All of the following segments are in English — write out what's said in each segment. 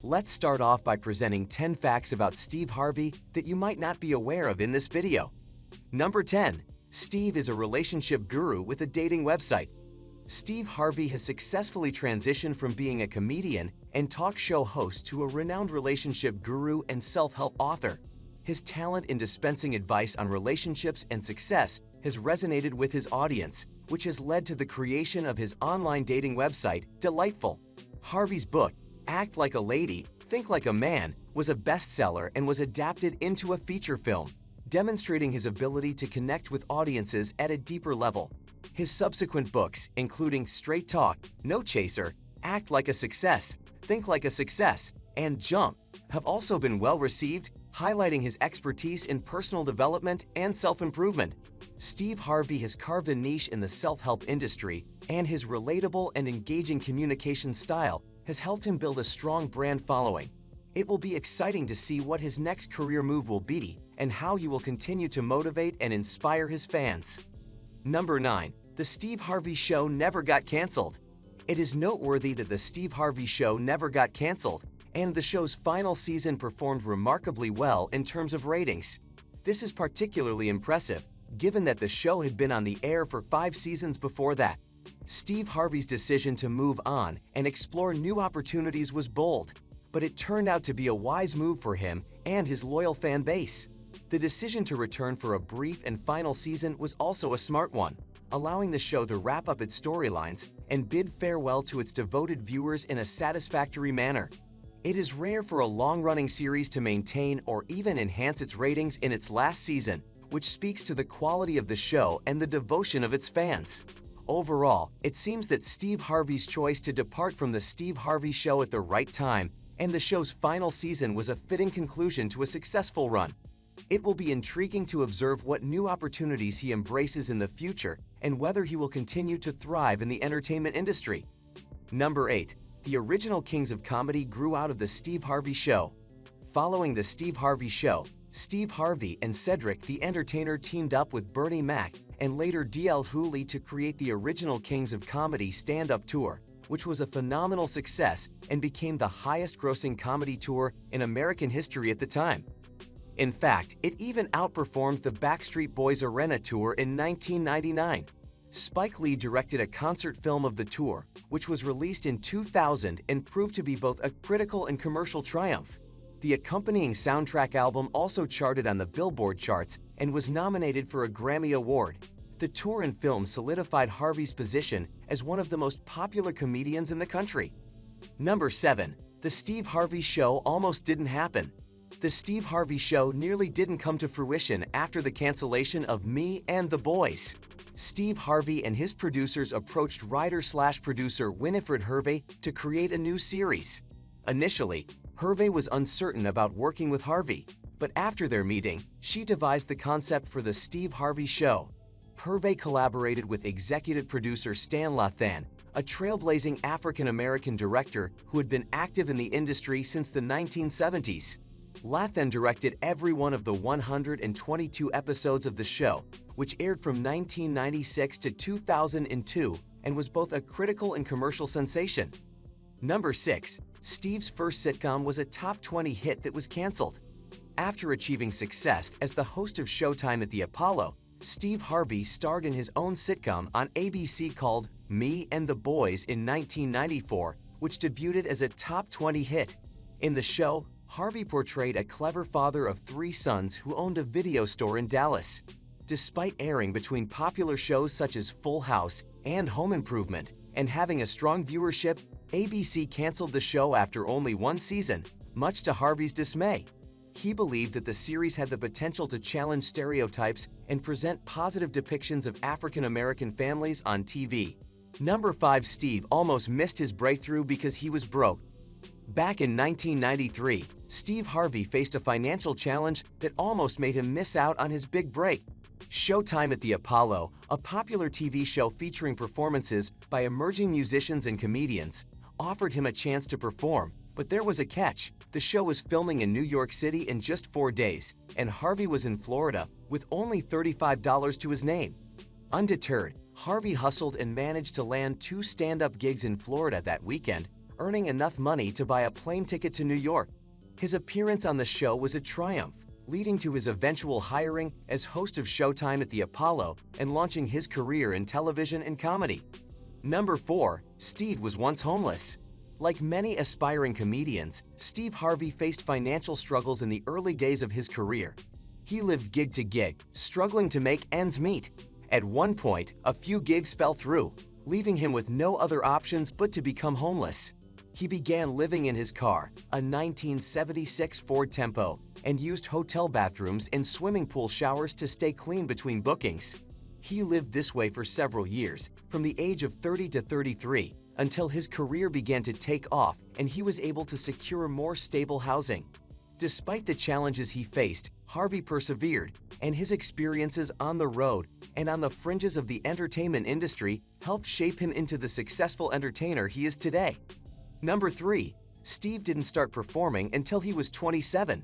Let's start off by presenting 10 facts about Steve Harvey that you might not be aware of in this video. Number 10. Steve is a relationship guru with a dating website. Steve Harvey has successfully transitioned from being a comedian and talk show host to a renowned relationship guru and self-help author. His talent in dispensing advice on relationships and success has resonated with his audience, which has led to the creation of his online dating website, Delightful. Harvey's book, Act Like a Lady, Think Like a Man, was a bestseller and was adapted into a feature film, demonstrating his ability to connect with audiences at a deeper level. His subsequent books, including Straight Talk, No Chaser, Act Like a Success, Think Like a Success, and Jump, have also been well received, highlighting his expertise in personal development and self-improvement. Steve Harvey has carved a niche in the self-help industry, and his relatable and engaging communication style has helped him build a strong brand following. It will be exciting to see what his next career move will be and how he will continue to motivate and inspire his fans. Number 9. The Steve Harvey Show never got canceled. It is noteworthy that the Steve Harvey Show never got canceled, and the show's final season performed remarkably well in terms of ratings. This is particularly impressive, given that the show had been on the air for 5 seasons before that. Steve Harvey's decision to move on and explore new opportunities was bold, but it turned out to be a wise move for him and his loyal fan base. The decision to return for a brief and final season was also a smart one, allowing the show to wrap up its storylines and bid farewell to its devoted viewers in a satisfactory manner. It is rare for a long-running series to maintain or even enhance its ratings in its last season, which speaks to the quality of the show and the devotion of its fans. Overall, it seems that Steve Harvey's choice to depart from the Steve Harvey Show at the right time and the show's final season was a fitting conclusion to a successful run. It will be intriguing to observe what new opportunities he embraces in the future and whether he will continue to thrive in the entertainment industry. Number 8. The original kings of comedy grew out of the Steve Harvey Show. Following the Steve Harvey Show, Steve Harvey and Cedric the Entertainer teamed up with Bernie Mac and later D.L. Hewley to create the original Kings of Comedy stand-up tour, which was a phenomenal success and became the highest-grossing comedy tour in American history at the time. In fact, it even outperformed the Backstreet Boys Arena tour in 1999. Spike Lee directed a concert film of the tour, which was released in 2000 and proved to be both a critical and commercial triumph. The accompanying soundtrack album also charted on the Billboard charts and was nominated for a Grammy Award. The tour and film solidified Harvey's position as one of the most popular comedians in the country. Number 7. The Steve Harvey Show almost didn't happen. The Steve Harvey Show nearly didn't come to fruition after the cancellation of Me and the Boys. Steve Harvey and his producers approached writer/producer Winifred Hervey to create a new series. Initially, Hervey was uncertain about working with Harvey, but after their meeting, she devised the concept for the Steve Harvey Show. Hervey collaborated with executive producer Stan Lathan, a trailblazing African-American director who had been active in the industry since the 1970s. Lathan directed every one of the 122 episodes of the show, which aired from 1996 to 2002 and was both a critical and commercial sensation. Number 6. Steve's first sitcom was a top 20 hit that was canceled. After achieving success as the host of Showtime at the Apollo, Steve Harvey starred in his own sitcom on ABC called Me and the Boys in 1994, which debuted as a top 20 hit. In the show, Harvey portrayed a clever father of 3 sons who owned a video store in Dallas. Despite airing between popular shows such as Full House and Home Improvement and having a strong viewership, ABC canceled the show after only 1 season, much to Harvey's dismay. He believed that the series had the potential to challenge stereotypes and present positive depictions of African-American families on TV. Number 5. Steve almost missed his breakthrough because he was broke. Back in 1993, Steve Harvey faced a financial challenge that almost made him miss out on his big break. Showtime at the Apollo, a popular TV show featuring performances by emerging musicians and comedians, offered him a chance to perform, but there was a catch. The show was filming in New York City in just 4 days, and Harvey was in Florida with only $35 to his name. Undeterred, Harvey hustled and managed to land 2 stand-up gigs in Florida that weekend, earning enough money to buy a plane ticket to New York. His appearance on the show was a triumph, leading to his eventual hiring as host of Showtime at the Apollo and launching his career in television and comedy. Number 4. Steve was once homeless. Like many aspiring comedians, Steve Harvey faced financial struggles in the early days of his career. He lived gig to gig, struggling to make ends meet. At one point, a few gigs fell through, leaving him with no other options but to become homeless. He began living in his car, a 1976 Ford Tempo, and used hotel bathrooms and swimming pool showers to stay clean between bookings. He lived this way for several years, from the age of 30 to 33, until his career began to take off and he was able to secure more stable housing. Despite the challenges he faced, Harvey persevered, and his experiences on the road and on the fringes of the entertainment industry helped shape him into the successful entertainer he is today. Number 3. Steve didn't start performing until he was 27.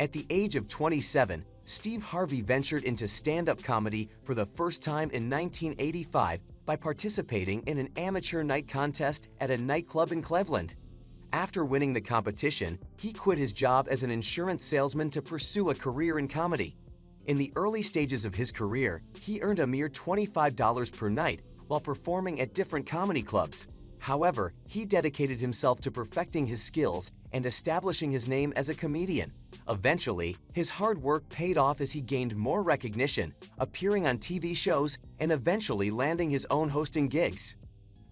At the age of 27, Steve Harvey ventured into stand-up comedy for the first time in 1985 by participating in an amateur night contest at a nightclub in Cleveland. After winning the competition, he quit his job as an insurance salesman to pursue a career in comedy. In the early stages of his career, he earned a mere $25 per night while performing at different comedy clubs. However, he dedicated himself to perfecting his skills and establishing his name as a comedian. Eventually, his hard work paid off as he gained more recognition, appearing on TV shows and eventually landing his own hosting gigs.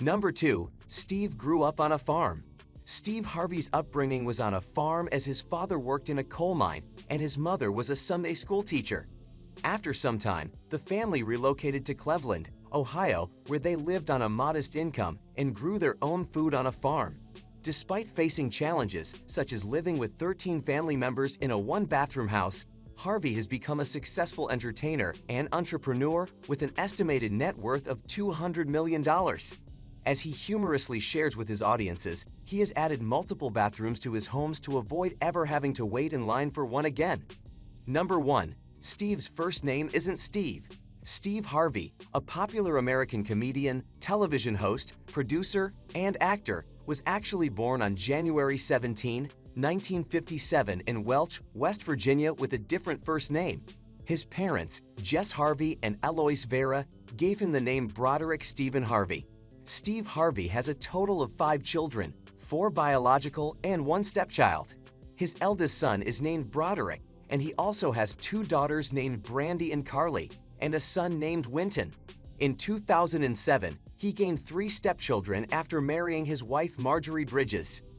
Number 2. Steve grew up on a farm. Steve Harvey's upbringing was on a farm as his father worked in a coal mine and his mother was a Sunday school teacher. After some time, the family relocated to Cleveland, Ohio, where they lived on a modest income and grew their own food on a farm. Despite facing challenges, such as living with 13 family members in a one-bathroom house, Harvey has become a successful entertainer and entrepreneur with an estimated net worth of $200 million. As he humorously shares with his audiences, he has added multiple bathrooms to his homes to avoid ever having to wait in line for one again. Number 1. Steve's first name isn't Steve. Steve Harvey, a popular American comedian, television host, producer, and actor, was actually born on January 17, 1957 in Welch, West Virginia with a different first name. His parents, Jess Harvey and Eloise Vera, gave him the name Broderick Stephen Harvey. Steve Harvey has a total of 5 children, 4 biological and 1 stepchild. His eldest son is named Broderick, and he also has 2 daughters named Brandy and Carly, and a son named Winton. In 2007, he gained 3 stepchildren after marrying his wife Marjorie Bridges.